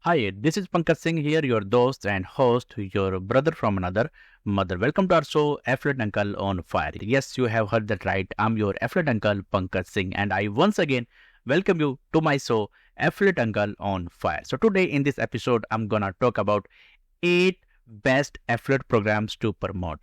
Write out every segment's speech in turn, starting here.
Hi, this is Pankaj Singh here, your host and host, your brother from another mother. Welcome to our show, Affiliate Uncle on Fire. Yes, you have heard that right. I'm your Affiliate Uncle, Pankaj Singh, and I once again welcome you to my show, Affiliate Uncle on Fire. So today in this episode, I'm gonna talk about 8 best affiliate programs to promote.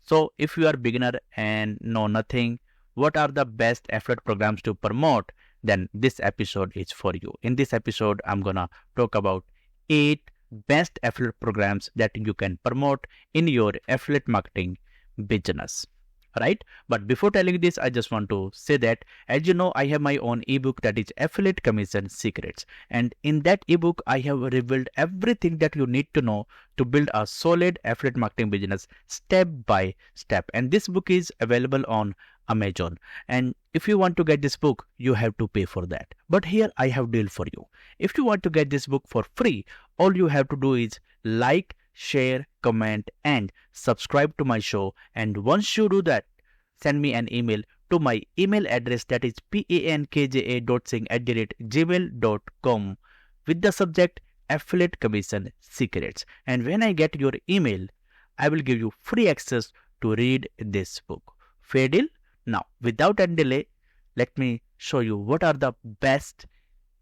So if you are beginner and know nothing, what are the best affiliate programs to promote? Then this episode is for you. In this episode, I'm gonna talk about 8 best affiliate programs that you can promote in your affiliate marketing business. Right? But before telling this, I just want to say that as you know, I have my own ebook that is Affiliate Commission Secrets. And in that ebook, I have revealed everything that you need to know to build a solid affiliate marketing business step by step. And this book is available on Amazon. And if you want to get this book, you have to pay for that. But here I have deal for you. If you want to get this book for free, all you have to do is like, share, comment, and subscribe to my show. And once you do that, send me an email to my email address that is pankja.singh@gmail.com with the subject Affiliate Commission Secrets. And when I get your email, I will give you free access to read this book. Fair deal? Now, without any delay, let me show you what are the best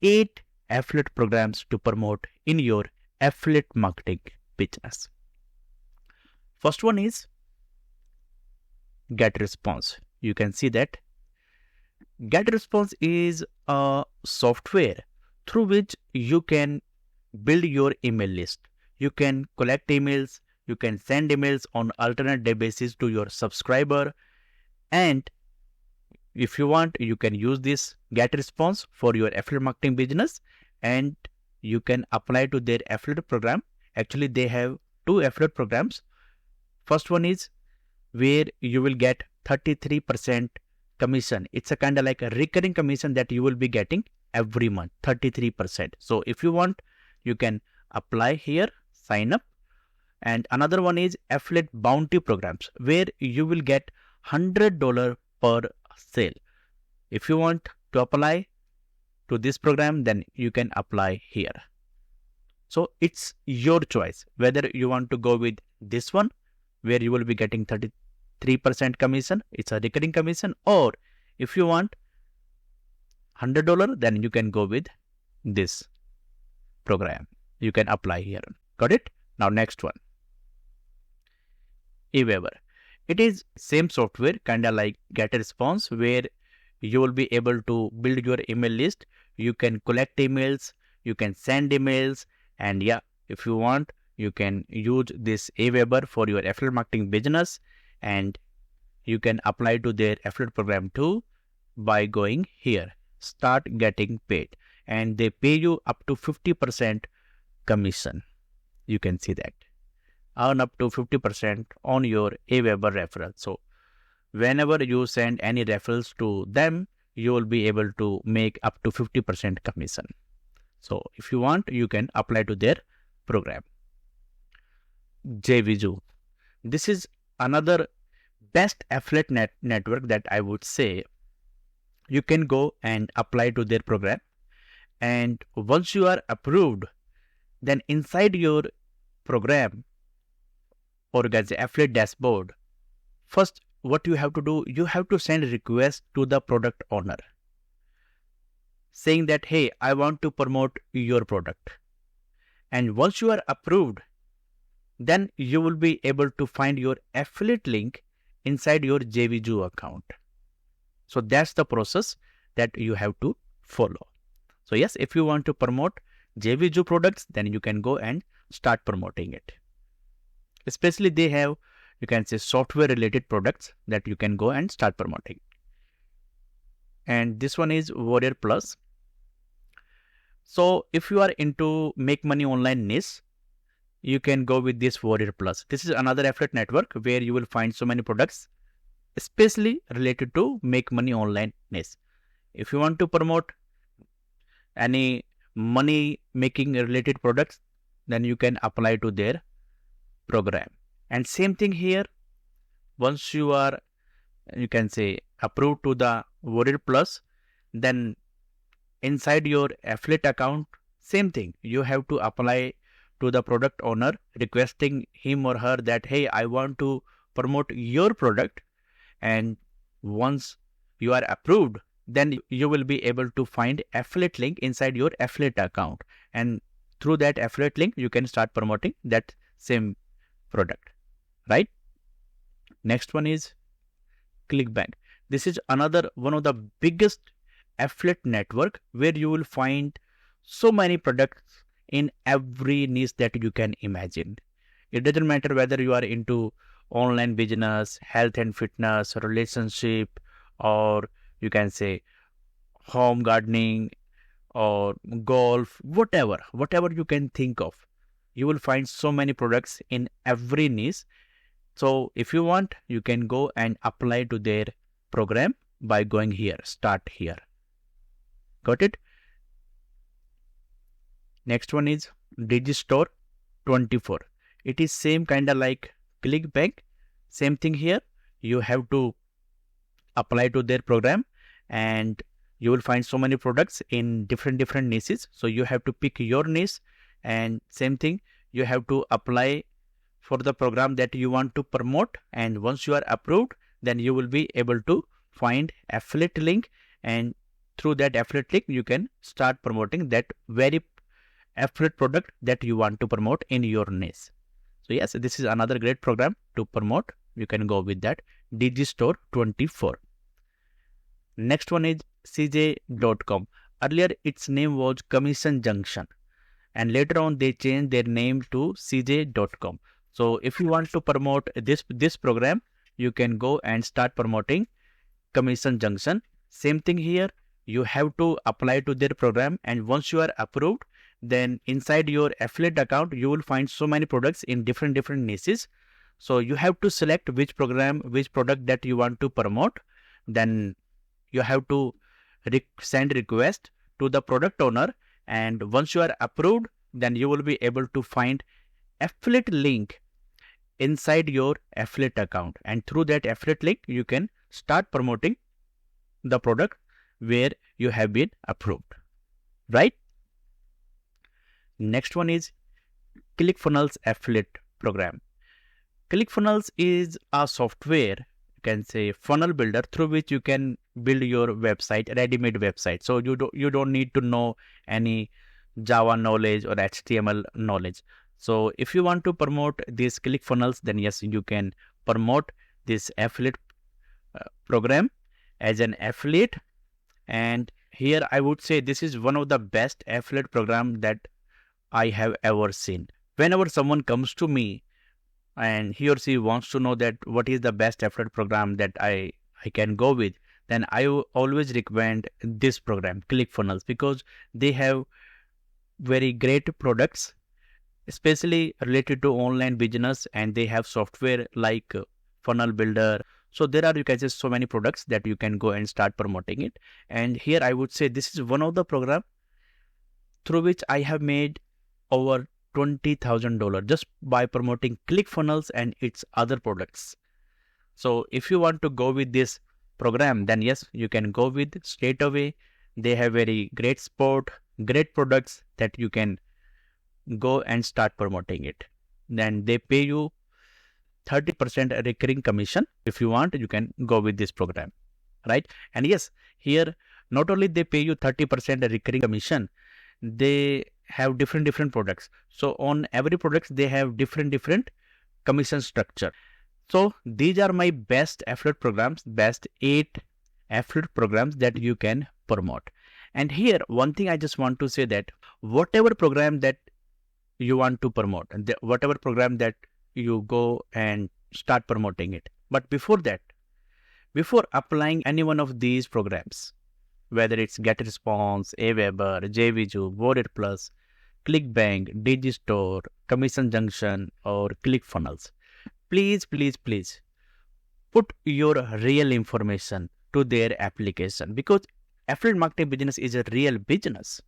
8 affiliate programs to promote in your affiliate marketing business. First one is Getresponse. You can see that Getresponse is a software through which you can build your email list. You can collect emails, you can send emails on alternate day basis to your subscriber, and if you want, you can use this Getresponse for your affiliate marketing business and you can apply to their affiliate program. Actually, they have 2 affiliate programs. First one is where you will get 33% commission. It's a kind of like a recurring commission that you will be getting every month, 33%. So if you want, you can apply here, sign up. And another one is affiliate bounty programs where you will get $100 per sale. If you want to apply to this program, then you can apply here. So it's your choice whether you want to go with this one where you will be getting 33% commission. It's a recurring commission. Or if you want $100, then you can go with this program. You can apply here. Got it? Now next one. eWeber. It is same software, kind of like Getresponse, where you will be able to build your email list. You can collect emails, you can send emails, and yeah, if you want, you can use this eWeber for your affiliate marketing business, and you can apply to their affiliate program too by going here, start getting paid, and they pay you up to 50% commission. You can see that. Earn up to 50% on your eWeber referral. So whenever you send any referrals to them, you will be able to make up to 50% commission. So if you want, you can apply to their program. JViju. This is another best affiliate network that I would say. You can go and apply to their program. And once you are approved, then inside your program, or guys, the affiliate dashboard, first what you have to do, you have to send a request to the product owner saying that, hey, I want to promote your product. And once you are approved, then you will be able to find your affiliate link inside your JVju account. So that's the process that you have to follow. So yes, if you want to promote JVju products, then you can go and start promoting it. Especially they have, you can say, software related products that you can go and start promoting. And this one is Warrior Plus. So if you are into make money online niche, you can go with this Warrior Plus. This is another affiliate network where you will find so many products, especially related to make money online niche. If you want to promote any money making related products, then you can apply to their program. And same thing here, once you are, you can say, approved to the Warrior Plus, then inside your affiliate account, Same thing, you have to apply to the product owner, requesting him or her that, hey, I want to promote your product. And once you are approved, then you will be able to find affiliate link inside your affiliate account. And through that affiliate link, you can start promoting that same product, right? Next one is ClickBank. This is another one of the biggest affiliate network where you will find so many products in every niche that you can imagine. It doesn't matter whether you are into online business, health and fitness, relationship, or you can say home gardening or golf, whatever you can think of. You will find so many products in every niche. So if you want, you can go and apply to their program by going here, start here. Got it? Next one is Digistore 24. It is same kind of like ClickBank. Same thing here. You have to apply to their program and you will find so many products in different niches. So you have to pick your niche, and same thing, you have to apply for the program that you want to promote. And once you are approved, then you will be able to find affiliate link, and through that affiliate link, you can start promoting that very affiliate product that you want to promote in your niche. So yes, this is another great program to promote. You can go with that, Digistore 24. Next one is CJcom. Earlier its name was Commission Junction, and later on they changed their name to CJcom. So if you want to promote this program, you can go and start promoting Commission Junction. Same thing here, you have to apply to their program, and once you are approved, then inside your affiliate account, you will find so many products in different niches. So you have to select which product that you want to promote. Then you have to send request to the product owner, and once you are approved, then you will be able to find affiliate link inside your affiliate account, and through that affiliate link, you can start promoting the product where you have been approved, right? Next one is ClickFunnels affiliate program. ClickFunnels is a software, you can say funnel builder, through which you can build your website, ready-made website. So you don't need to know any Java knowledge or HTML knowledge. So if you want to promote this ClickFunnels, then yes, you can promote this affiliate program as an affiliate. And here I would say this is one of the best affiliate program that I have ever seen. Whenever someone comes to me and he or she wants to know that what is the best affiliate program that I can go with, then I always recommend this program, ClickFunnels, because they have very great products, especially related to online business, and they have software like funnel builder. So there are, you can say, so many products that you can go and start promoting it. And here I would say this is one of the program through which I have made over $20,000 just by promoting ClickFunnels and its other products. So if you want to go with this program, then yes, you can go with straight away. They have very great support, great products that you can go and start promoting it. Then they pay you 30% recurring commission. If you want, you can go with this program, right? And yes, here not only they pay you 30% recurring commission, they have different products. So on every product, they have different commission structure. So these are my best affiliate programs, best 8 affiliate programs that you can promote. And here, one thing I just want to say that whatever program that you want to promote, and whatever program that you go and start promoting it. But before that, before applying any one of these programs, whether it's Getresponse, Aweber, JViju, Warrior Plus, ClickBank, Digistore, Commission Junction, or ClickFunnels, please put your real information to their application, because affiliate marketing business is a real business.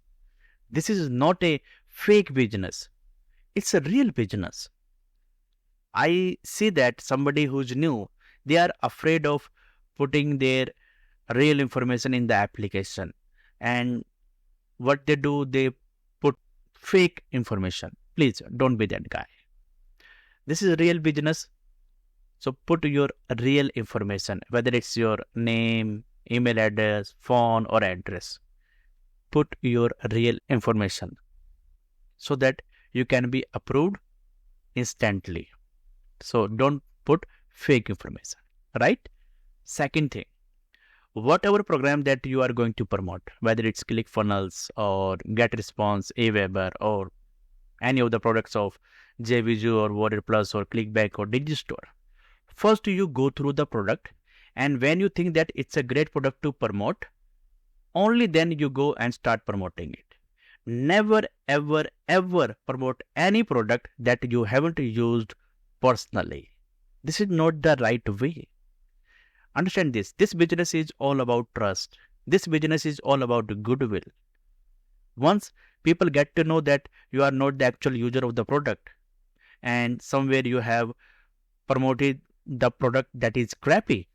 This is not a fake business. It's a real business. I see that somebody who's new, they are afraid of putting their real information in the application. And what they do, they put fake information. Please don't be that guy. This is a real business. So put your real information, whether it's your name, email address, phone, or address. Put your real information so that you can be approved instantly. So don't put fake information, right? Second thing, whatever program that you are going to promote, whether it's ClickFunnels or Getresponse, Aweber, or any of the products of JViju or Warrior Plus or ClickBank or Digistore, first you go through the product, and when you think that it's a great product to promote, only then you go and start promoting it. Never ever ever promote any product that you haven't used personally. This is not the right way. Understand this. This business is all about trust. This business is all about goodwill. Once people get to know that you are not the actual user of the product, and somewhere you have promoted the product that is crappy,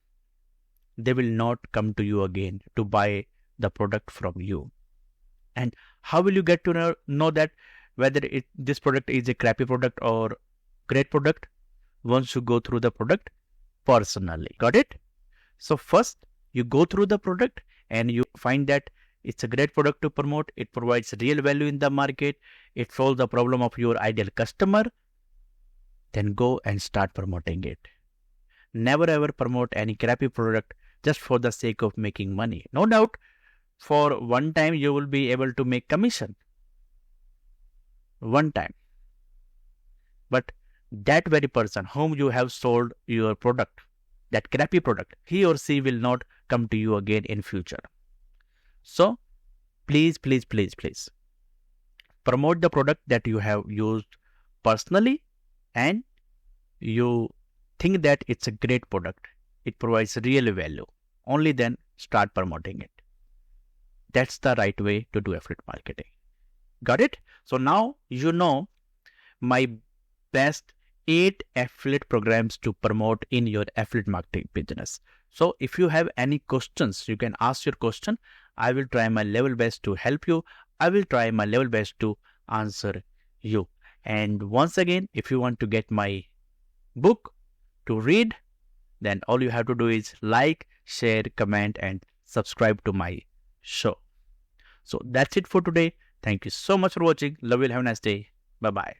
they will not come to you again to buy the product from you. And how will you get to know that whether this product is a crappy product or great product? Once you go through the product personally. Got it? So first you go through the product and you find that it's a great product to promote. It provides real value in the market. It solves the problem of your ideal customer. Then go and start promoting it. Never ever promote any crappy product just for the sake of making money. No doubt, for one time you will be able to make commission. One time. But that very person whom you have sold your product, that crappy product, he or she will not come to you again in future. So please, please, please, please promote the product that you have used personally and you think that it's a great product. It provides real value. Only then start promoting it. That's the right way to do affiliate marketing. Got it? So now you know my best 8 affiliate programs to promote in your affiliate marketing business. So if you have any questions, you can ask your question. I will try my level best to help you. I will try my level best to answer you. And once again, if you want to get my book to read, then all you have to do is like, share, comment, and subscribe to my show. So that's it for today. Thank you so much for watching. Love you. Have a nice day. Bye-bye.